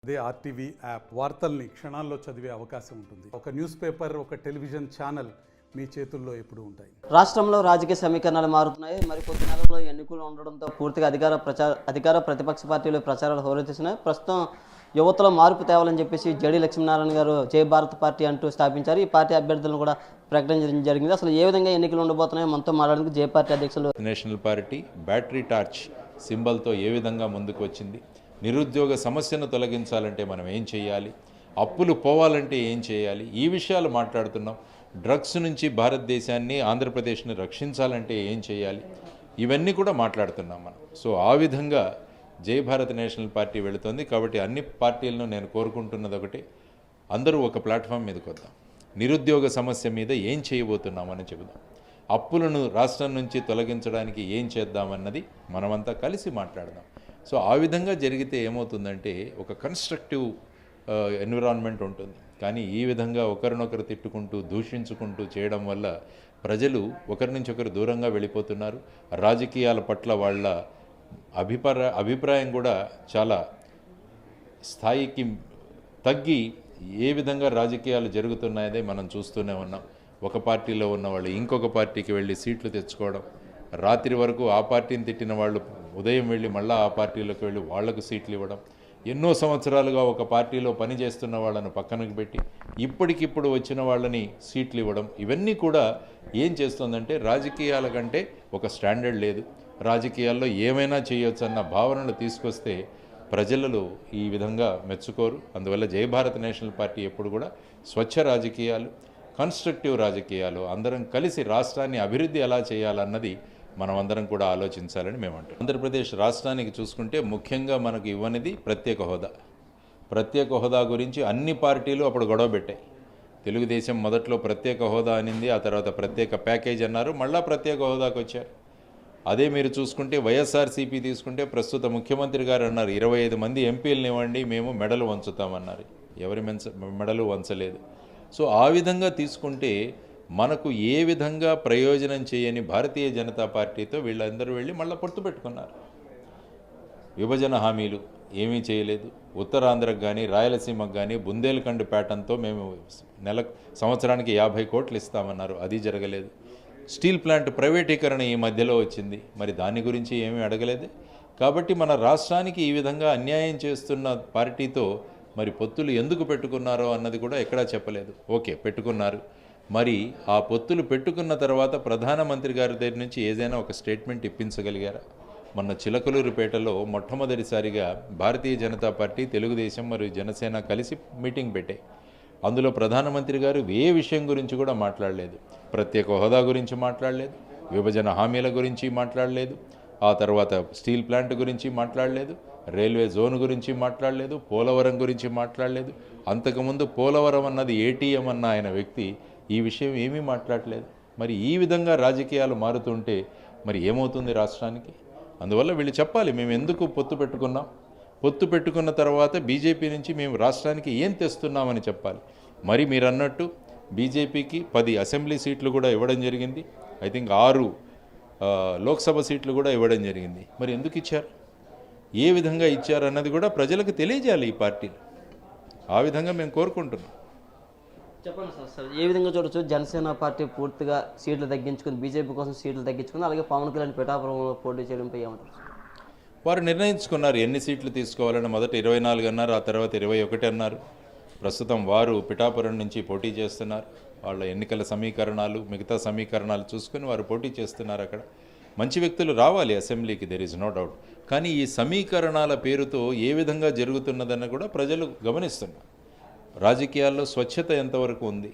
అదే RTV app వార్తల్ని క్షణాల్లో చదివే అవకాశం ఉంటుంది. ఒక న్యూస్ పేపర్, ఒక టెలివిజన్ ఛానల్ మీ చేతుల్లో ఎప్పుడూ ఉంటాయి. రాష్ట్రంలో రాజకీయ సమీకరణాలు మారుతున్నాయి. మరికొద్ది నెలల్లో ఎన్నికలు ఉండడంతో పూర్తిగా అధికార ప్రతిపక్ష పార్టీలు ప్రచారాలు హోరెత్తిస్తున్నాయి. ప్రస్తుతం యువతలో మార్పు తేవాలని చెప్పేసి జడి లక్ష్మీనారాయణ గారు జై భారత్ పార్టీ అంటూ స్థాపించారు. ఈ పార్టీ అభ్యర్థులను కూడా ప్రకటించడం జరిగింది. అసలు ఏ విధంగా ఎన్నికలు ఉండబోతున్నాయో మనతో మాట్లాడడానికి జై పార్టీ అధ్యక్షులు నేషనల్ పార్టీ బ్యాటరీ టార్చ్ సింబల్తో ఏ విధంగా ముందుకు వచ్చింది, నిరుద్యోగ సమస్యను తొలగించాలంటే మనం ఏం చేయాలి, అప్పులు పోవాలంటే ఏం చేయాలి, ఈ విషయాలు మాట్లాడుతున్నాం. డ్రగ్స్ నుంచి భారతదేశాన్ని, ఆంధ్రప్రదేశ్ని రక్షించాలంటే ఏం చేయాలి, ఇవన్నీ కూడా మాట్లాడుతున్నాం మనం. సో ఆ విధంగా జై భారత్ నేషనల్ పార్టీ వెళుతుంది. కాబట్టి అన్ని పార్టీలను నేను కోరుకుంటున్నది ఒకటి, అందరూ ఒక ప్లాట్ఫామ్ మీదకి వద్దాం, నిరుద్యోగ సమస్య మీద ఏం చేయబోతున్నామని చెబుదాం, అప్పులను రాష్ట్రం నుంచి తొలగించడానికి ఏం చేద్దామన్నది మనమంతా కలిసి మాట్లాడదాం. సో ఆ విధంగా జరిగితే ఏమవుతుందంటే ఒక కన్స్ట్రక్టివ్ ఎన్విరాన్మెంట్ ఉంటుంది. కానీ ఈ విధంగా ఒకరినొకరు తిట్టుకుంటూ దూషించుకుంటూ చేయడం వల్ల ప్రజలు ఒకరి నుంచి ఒకరు దూరంగా వెళ్ళిపోతున్నారు. రాజకీయాల పట్ల వాళ్ళ అభిప్రాయం కూడా చాలా స్థాయికి తగ్గి ఏ విధంగా రాజకీయాలు జరుగుతున్నాయనే మనం చూస్తూనే ఉన్నాం. ఒక పార్టీలో ఉన్న వాళ్ళు ఇంకొక పార్టీకి వెళ్ళి సీట్లు తెచ్చుకోవడం, రాత్రి వరకు ఆ పార్టీని తిట్టిన వాళ్ళు ఉదయం వెళ్ళి మళ్ళీ ఆ పార్టీలోకి వెళ్ళి వాళ్లకు సీట్లు ఇవ్వడం, ఎన్నో సంవత్సరాలుగా ఒక పార్టీలో పనిచేస్తున్న వాళ్ళను పక్కనకు పెట్టి ఇప్పటికిప్పుడు వచ్చిన వాళ్ళని సీట్లు ఇవ్వడం, ఇవన్నీ కూడా ఏం చేస్తుందంటే రాజకీయాల కంటే ఒక స్టాండర్డ్ లేదు, రాజకీయాల్లో ఏమైనా చేయొచ్చు అన్న భావనలు తీసుకొస్తే ప్రజలలో ఈ విధంగా మెచ్చుకోరు. అందువల్ల జై భారత్ నేషనల్ పార్టీ ఎప్పుడు కూడా స్వచ్ఛ రాజకీయాలు, కన్స్ట్రక్టివ్ రాజకీయాలు, అందరం కలిసి రాష్ట్రాన్ని అభివృద్ధి ఎలా చేయాలన్నది మనమందరం కూడా ఆలోచించాలని మేము అంటాం. ఆంధ్రప్రదేశ్ రాష్ట్రానికి చూసుకుంటే ముఖ్యంగా మనకు ఇవ్వనిది ప్రత్యేక హోదా. ప్రత్యేక హోదా గురించి అన్ని పార్టీలు అప్పుడు గొడవ పెట్టాయి. తెలుగుదేశం మొదట్లో ప్రత్యేక హోదా అనింది, ఆ తర్వాత ప్రత్యేక ప్యాకేజ్ అన్నారు, మళ్ళా ప్రత్యేక హోదాకు వచ్చారు. అదే మీరు చూసుకుంటే వైఎస్ఆర్సీపీ తీసుకుంటే ప్రస్తుత ముఖ్యమంత్రి గారు అన్నారు 25 మంది ఎంపీలను ఇవ్వండి, మేము మెడలు వంచుతామన్నారు. ఎవరి మెడలు వంచలేదు. సో ఆ విధంగా తీసుకుంటే మనకు ఏ విధంగా ప్రయోజనం చేయని భారతీయ జనతా పార్టీతో వీళ్ళందరూ వెళ్ళి మళ్ళీ పొత్తు పెట్టుకున్నారు. విభజన హామీలు ఏమీ చేయలేదు. ఉత్తరాంధ్రకు కానీ రాయలసీమకు కానీ బుందేల్ఖండ్ ప్యాటర్న్తో మేము సంవత్సరానికి 50 కోట్లు ఇస్తామన్నారు, అది జరగలేదు. స్టీల్ ప్లాంట్ ప్రైవేటీకరణ ఈ మధ్యలో వచ్చింది, మరి దాని గురించి ఏమీ అడగలేదు. కాబట్టి మన రాష్ట్రానికి ఈ విధంగా అన్యాయం చేస్తున్న పార్టీతో మరి పొత్తులు ఎందుకు పెట్టుకున్నారో అన్నది కూడా ఎక్కడా చెప్పలేదు. ఓకే, పెట్టుకున్నారు. మరి ఆ పొత్తులు పెట్టుకున్న తర్వాత ప్రధానమంత్రి గారి దగ్గర నుంచి ఏదైనా ఒక స్టేట్మెంట్ ఇప్పించగలిగారా? మొన్న చిలకలూరుపేటలో మొట్టమొదటిసారిగా భారతీయ జనతా పార్టీ, తెలుగుదేశం మరియు జనసేన కలిసి మీటింగ్ పెట్టాయి. అందులో ప్రధానమంత్రి గారు ఏ విషయం గురించి కూడా మాట్లాడలేదు. ప్రత్యేక హోదా గురించి మాట్లాడలేదు, విభజన హామీల గురించి మాట్లాడలేదు, ఆ తర్వాత స్టీల్ ప్లాంట్ గురించి మాట్లాడలేదు, రైల్వే జోన్ గురించి మాట్లాడలేదు, పోలవరం గురించి మాట్లాడలేదు. అంతకుముందు పోలవరం అన్నది ఏటీఎం అన్న ఆయన వ్యక్తి ఈ విషయం ఏమీ మాట్లాడలేదు. మరి ఈ విధంగా రాజకీయాలు మారుతుంటే మరి ఏమవుతుంది రాష్ట్రానికి? అందువల్ల వీళ్ళు చెప్పాలి మేము ఎందుకు పొత్తు పెట్టుకున్నాం, పొత్తు పెట్టుకున్న తర్వాత బీజేపీ నుంచి మేము రాష్ట్రానికి ఏం తెస్తున్నామని చెప్పాలి. మరి మీరు అన్నట్టు బీజేపీకి 10 అసెంబ్లీ సీట్లు కూడా ఇవ్వడం జరిగింది. ఐ థింక్ 6 లోక్సభ సీట్లు కూడా ఇవ్వడం జరిగింది. మరి ఎందుకు ఇచ్చారు, ఏ విధంగా ఇచ్చారు అన్నది కూడా ప్రజలకు తెలియజేయాలి ఈ పార్టీలు. ఆ విధంగా మేము కోరుకుంటున్నాం. చెప్పండి సార్, ఏ విధంగా చూడొచ్చు? జనసేన పార్టీ పూర్తిగా సీట్లు తగ్గించుకుని బీజేపీ కోసం సీట్లు తగ్గించుకుని, అలాగే పవన్ కళ్యాణ్ పిఠాపురంలో పోటీ చేయడంపై ఏమంటారు? వారు నిర్ణయించుకున్నారు ఎన్ని సీట్లు తీసుకోవాలని. మొదట 24 అన్నారు, ఆ తర్వాత 21 అన్నారు. ప్రస్తుతం వారు పిఠాపురం నుంచి పోటీ చేస్తున్నారు. వాళ్ళ ఎన్నికల సమీకరణాలు, మిగతా సమీకరణాలు చూసుకుని వారు పోటీ చేస్తున్నారు. అక్కడ మంచి వ్యక్తులు రావాలి అసెంబ్లీకి, దెర్ ఈజ్ నో డౌట్. కానీ ఈ సమీకరణాల పేరుతో ఏ విధంగా జరుగుతున్నదని కూడా ప్రజలు గమనిస్తున్నారు. రాజకీయాల్లో స్వచ్ఛత ఎంతవరకు ఉంది?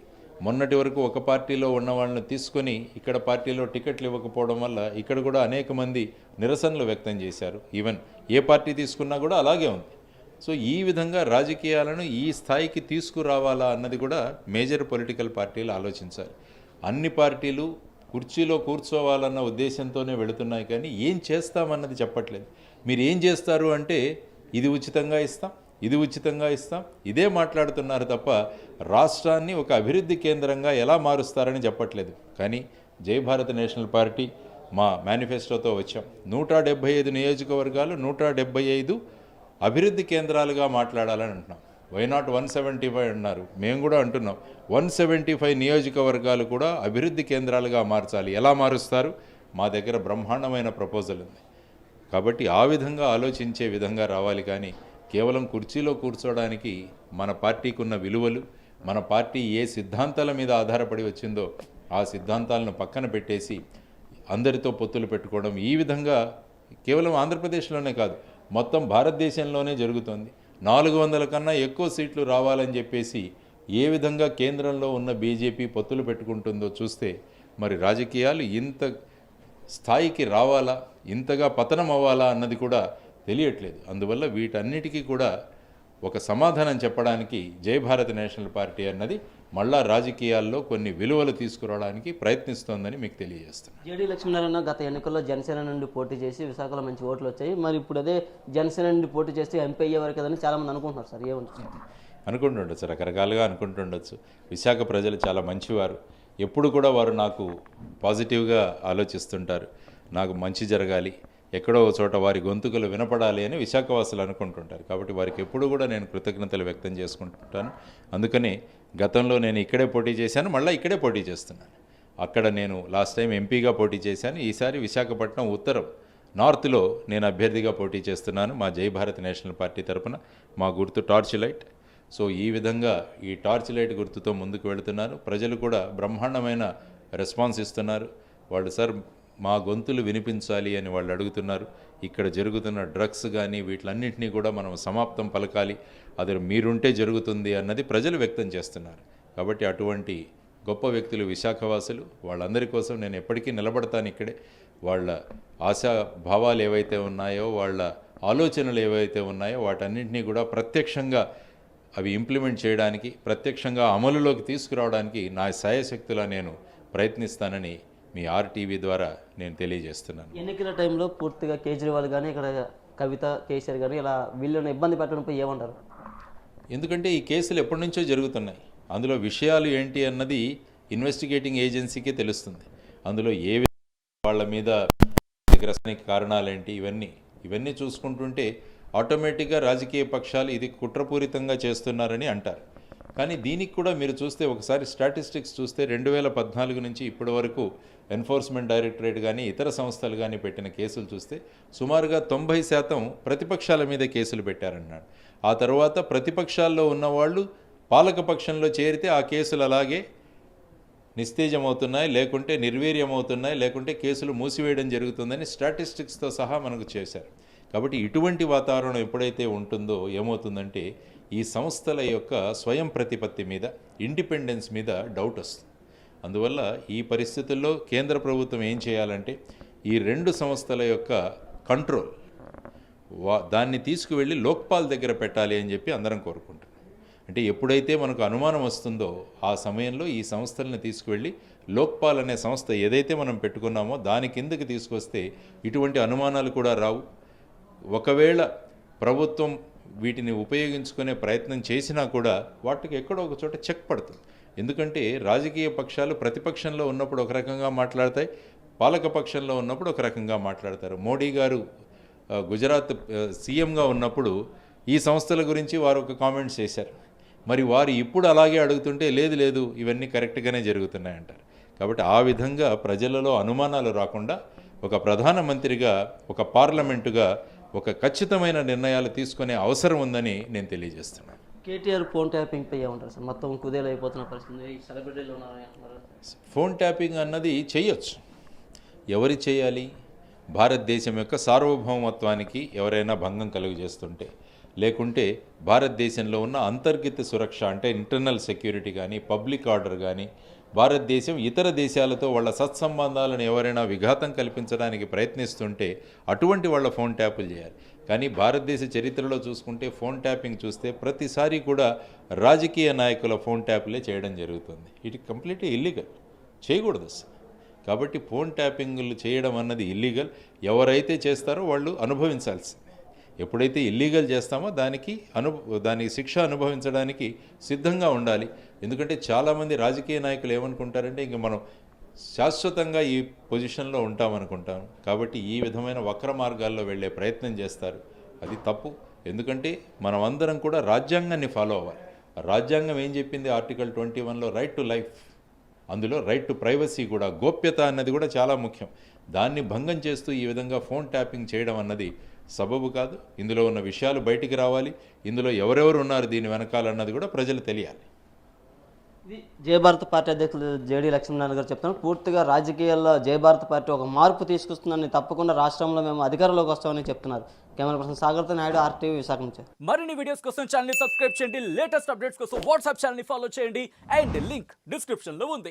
మొన్నటి వరకు ఒక పార్టీలో ఉన్న వాళ్ళని తీసుకొని ఇక్కడ పార్టీలో టికెట్లు ఇవ్వకపోవడం వల్ల ఇక్కడ కూడా అనేక మంది నిరసనలు వ్యక్తం చేశారు. ఈవెన్ ఏ పార్టీ తీసుకున్నా కూడా అలాగే ఉంది. సో ఈ విధంగా రాజకీయాలను ఈ స్థాయికి తీసుకురావాలా అన్నది కూడా మేజర్ పొలిటికల్ పార్టీలు ఆలోచించాలి. అన్ని పార్టీలు కుర్చీలో కూర్చోవాలన్న ఉద్దేశంతోనే వెళుతున్నాయి, కానీ ఏం చేస్తామన్నది చెప్పట్లేదు. మీరు ఏం చేస్తారు అంటే ఇది ఉచితంగా ఇస్తాం, ఇది ఉచితంగా ఇస్తాం, ఇదే మాట్లాడుతున్నారు తప్ప రాష్ట్రాన్ని ఒక అభివృద్ధి కేంద్రంగా ఎలా మారుస్తారని చెప్పట్లేదు. కానీ జై భారత్ నేషనల్ పార్టీ మా మేనిఫెస్టోతో వచ్చాం. 175 నియోజకవర్గాలు, 175 అభివృద్ధి కేంద్రాలుగా మాట్లాడాలని అంటున్నాం. వై నాట్ 175 అన్నారు, మేము కూడా అంటున్నాం 175 నియోజకవర్గాలు కూడా అభివృద్ధి కేంద్రాలుగా మార్చాలి. ఎలా మారుస్తారు? మా దగ్గర బ్రహ్మాండమైన ప్రపోజల్ ఉంది. కాబట్టి ఆ విధంగా ఆలోచించే విధంగా రావాలి. కానీ కేవలం కుర్చీలో కూర్చోవడానికి మన పార్టీకి ఉన్న విలువలు, మన పార్టీ ఏ సిద్ధాంతాల మీద ఆధారపడి వచ్చిందో ఆ సిద్ధాంతాలను పక్కన పెట్టేసి అందరితో పొత్తులు పెట్టుకోవడం, ఈ విధంగా కేవలం ఆంధ్రప్రదేశ్లోనే కాదు మొత్తం భారతదేశంలోనే జరుగుతుంది. 400 కన్నా ఎక్కువ సీట్లు రావాలని చెప్పేసి ఏ విధంగా కేంద్రంలో ఉన్న బీజేపీ పొత్తులు పెట్టుకుంటుందో చూస్తే మరి రాజకీయాలు ఇంత స్థాయికి రావాలా, ఇంతగా పతనం అవ్వాలా అన్నది కూడా తెలియట్లేదు. అందువల్ల వీటన్నిటికీ కూడా ఒక సమాధానం చెప్పడానికి జై భారత్ నేషనల్ పార్టీ అన్నది మళ్ళా రాజకీయాల్లో కొన్ని విలువలు తీసుకురావడానికి ప్రయత్నిస్తోందని మీకు తెలియజేస్తున్నాను. జేడీ లక్ష్మీనారాయణ గత ఎన్నికల్లో జనసేన నుండి పోటీ చేసి విశాఖలో మంచి ఓట్లు వచ్చాయి. మరి ఇప్పుడు అదే జనసేన నుండి పోటీ చేస్తే ఎంపీ అయ్యేవారు కదని చాలామంది అనుకుంటున్నారు సార్, ఏమంటారు? అనుకుంటుండొచ్చు, రకరకాలుగా అనుకుంటుండొచ్చు. విశాఖ ప్రజలు చాలా మంచివారు. ఎప్పుడు కూడా వారు నాకు పాజిటివ్గా ఆలోచిస్తుంటారు. నాకు మంచి జరగాలి, ఎక్కడో చోట వారి గొంతుకలు వినపడాలి అని విశాఖవాసులు అనుకుంటుంటారు. కాబట్టి వారికి ఎప్పుడు కూడా నేను కృతజ్ఞతలు వ్యక్తం చేసుకుంటుంటాను. అందుకని గతంలో నేను ఇక్కడే పోటీ చేశాను, మళ్ళీ ఇక్కడే పోటీ చేస్తున్నాను. అక్కడ నేను లాస్ట్ టైం ఎంపీగా పోటీ చేశాను. ఈసారి విశాఖపట్నం ఉత్తరం నార్త్లో నేను అభ్యర్థిగా పోటీ చేస్తున్నాను మా జై భారత్ నేషనల్ పార్టీ తరఫున. మా గుర్తు టార్చ్ లైట్. సో ఈ విధంగా ఈ టార్చ్ లైట్ గుర్తుతో ముందుకు వెళుతున్నారు. ప్రజలు కూడా బ్రహ్మాండమైన రెస్పాన్స్ ఇస్తున్నారు. వాళ్ళు సార్ మా గొంతులు వినిపించాలి అని వాళ్ళు అడుగుతున్నారు. ఇక్కడ జరుగుతున్న డ్రగ్స్ కానీ వీటిలన్నింటినీ కూడా మనం సమాప్తం పలకాలి, అది మీరుంటే జరుగుతుంది అన్నది ప్రజలు వ్యక్తం చేస్తున్నారు. కాబట్టి అటువంటి గొప్ప వ్యక్తులు విశాఖవాసులు, వాళ్ళందరి కోసం నేను ఎప్పటికీ నిలబడతాను ఇక్కడే. వాళ్ళ ఆశా భావాలు ఏవైతే ఉన్నాయో, వాళ్ళ ఆలోచనలు ఏవైతే ఉన్నాయో వాటన్నింటినీ కూడా ప్రత్యక్షంగా అవి ఇంప్లిమెంట్ చేయడానికి, ప్రత్యక్షంగా అమలులోకి తీసుకురావడానికి నా శాయశక్తులా నేను ప్రయత్నిస్తానని మీ ఆర్టీవీ ద్వారా నేను తెలియజేస్తున్నాను. ఎన్నికల టైంలో పూర్తిగా కేజ్రీవాల్ కానీ ఇక్కడ కవిత, కేసీఆర్ కానీ ఇలా వీళ్ళని ఇబ్బంది పెట్టడంపై ఏమంటారు? ఎందుకంటే ఈ కేసులు ఎప్పటి నుంచో జరుగుతున్నాయి. అందులో విషయాలు ఏంటి అన్నది ఇన్వెస్టిగేటింగ్ ఏజెన్సీకే తెలుస్తుంది. అందులో ఏ వాళ్ళ మీద గ్రసానికి కారణాలేంటి ఇవన్నీ చూసుకుంటుంటే ఆటోమేటిక్గా రాజకీయ పక్షాలు ఇది కుట్రపూరితంగా చేస్తున్నారని అంటారు. కానీ దీనికి కూడా మీరు చూస్తే ఒకసారి స్టాటిస్టిక్స్ చూస్తే 2014 నుంచి ఇప్పటి వరకు ఎన్ఫోర్స్మెంట్ డైరెక్టరేట్ కానీ ఇతర సంస్థలు కానీ పెట్టిన కేసులు చూస్తే సుమారుగా 90% ప్రతిపక్షాల మీద కేసులు పెట్టారన్నాడు. ఆ తర్వాత ప్రతిపక్షాల్లో ఉన్నవాళ్ళు పాలకపక్షంలో చేరితే ఆ కేసులు అలాగే నిస్తేజమవుతున్నాయి, లేకుంటే నిర్వీర్యమవుతున్నాయి, లేకుంటే కేసులు మూసివేయడం జరుగుతుందని స్టాటిస్టిక్స్తో సహా మనకు చేశారు. కాబట్టి ఇటువంటి వాతావరణం ఎప్పుడైతే ఉంటుందో ఏమవుతుందంటే ఈ సంస్థల యొక్క స్వయం ప్రతిపత్తి మీద, ఇండిపెండెన్స్ మీద డౌట్ వస్తుంది. అందువల్ల ఈ పరిస్థితుల్లో కేంద్ర ప్రభుత్వం ఏం చేయాలంటే ఈ 2 సంస్థల యొక్క కంట్రోల్ దాన్ని తీసుకువెళ్ళి లోక్పాల్ దగ్గర పెట్టాలి అని చెప్పి అందరం కోరుకుంటున్నాం. అంటే ఎప్పుడైతే మనకు అనుమానం వస్తుందో ఆ సమయంలో ఈ సంస్థలను తీసుకువెళ్ళి లోక్పాల్ అనే సంస్థ ఏదైతే మనం పెట్టుకున్నామో దాని కిందకి తీసుకొస్తే ఇటువంటి అనుమానాలు కూడా రావు. ఒకవేళ ప్రభుత్వం వీటిని ఉపయోగించుకునే ప్రయత్నం చేసినా కూడా వాటికి ఎక్కడో ఒక చోట చెక్ పడుతుంది. ఎందుకంటే రాజకీయ పక్షాలు ప్రతిపక్షంలో ఉన్నప్పుడు ఒక రకంగా మాట్లాడతాయి, పాలకపక్షంలో ఉన్నప్పుడు ఒక రకంగా మాట్లాడతారు. మోడీ గారు గుజరాత్ సీఎంగా ఉన్నప్పుడు ఈ సంస్థల గురించి వారు ఒక కామెంట్స్ చేశారు. మరి వారు ఇప్పుడు అలాగే అడుగుతుంటే లేదు ఇవన్నీ కరెక్ట్గానే జరుగుతున్నాయంటారు. కాబట్టి ఆ విధంగా ప్రజలలో అనుమానాలు రాకుండా ఒక ప్రధానమంత్రిగా, ఒక పార్లమెంటుగా ఒక ఖచ్చితమైన నిర్ణయాలు తీసుకునే అవసరం ఉందని నేను తెలియజేస్తున్నాను. కేటీఆర్ ఫోన్ ట్యాపింగ్ పై ఏమంటారు సార్? మొత్తం కుదేలు అయిపోతున్న పరిస్థితి, సెలబ్రిటీలు ఉన్నారు. ఫోన్ ట్యాపింగ్ అన్నది చేయొచ్చు. ఎవరు చేయాలి? భారతదేశం యొక్క సార్వభౌమత్వానికి ఎవరైనా భంగం కలుగజేస్తుంటే, లేకుంటే భారతదేశంలో ఉన్న అంతర్గత సురక్ష అంటే ఇంటర్నల్ సెక్యూరిటీ కానీ, పబ్లిక్ ఆర్డర్ కానీ, భారతదేశం ఇతర దేశాలతో వాళ్ళ సత్సంబంధాలను ఎవరైనా విఘాతం కల్పించడానికి ప్రయత్నిస్తుంటే అటువంటి వాళ్ళ ఫోన్ ట్యాపులు చేయాలి. కానీ భారతదేశ చరిత్రలో చూసుకుంటే ఫోన్ ట్యాపింగ్ చూస్తే ప్రతిసారి కూడా రాజకీయ నాయకుల ఫోన్ ట్యాపులే చేయడం జరుగుతుంది. ఇట్ కంప్లీట్లీ ఇల్లీగల్, చేయకూడదు అసలు. కాబట్టి ఫోన్ ట్యాపింగ్లు చేయడం అన్నది ఇల్లీగల్. ఎవరైతే చేస్తారో వాళ్ళు అనుభవించాల్సింది. ఎప్పుడైతే ఇల్లీగల్ చేస్తామో దానికి శిక్ష అనుభవించడానికి సిద్ధంగా ఉండాలి. ఎందుకంటే చాలామంది రాజకీయ నాయకులు ఏమనుకుంటారంటే ఇంక మనం శాశ్వతంగా ఈ పొజిషన్లో ఉంటామనుకుంటాం. కాబట్టి ఈ విధమైన వక్ర మార్గాల్లో వెళ్ళే ప్రయత్నం చేస్తారు. అది తప్పు. ఎందుకంటే మనం అందరం కూడా రాజ్యాంగాన్ని ఫాలో అవ్వాలి. రాజ్యాంగం ఏం చెప్పింది? ఆర్టికల్ 21లో రైట్ టు లైఫ్, అందులో రైట్ టు ప్రైవసీ కూడా, గోప్యత అన్నది కూడా చాలా ముఖ్యం. దాన్ని భంగం చేస్తూ ఈ విధంగా ఫోన్ ట్యాపింగ్ చేయడం అన్నది సబబు కాదు. ఇందులో ఉన్న విషయాలు బయటికి రావాలి, ఇందులో ఎవరెవరు ఉన్నారు దీని వెనకాలన్నది కూడా ప్రజలు తెలియాలి. ఇది జయభారత్ పార్టీ అధ్యక్షులు జేడీ లక్ష్మీనారాయణ గారు చెప్తున్నారు. పూర్తిగా రాజకీయాల్లో జయభారత్ పార్టీ ఒక మార్పు తీసుకొస్తుందని, తప్పకుండా రాష్ట్రంలో మేము అధికారంలోకి వస్తామని చెప్తున్నారు. కెమెరా పర్సన్ సాగర్తో నాయుడు, RTV విశాఖ నుంచి. మరిన్ని వీడియోస్ కోసం ఛానల్ ని సబ్స్క్రైబ్ చేయండి, లేటెస్ట్ అప్డేట్స్ కోసం వాట్సాప్ ఛానల్ ని ఫాలో చేయండి అండ్ లింక్ డిస్క్రిప్షన్ లో ఉంది.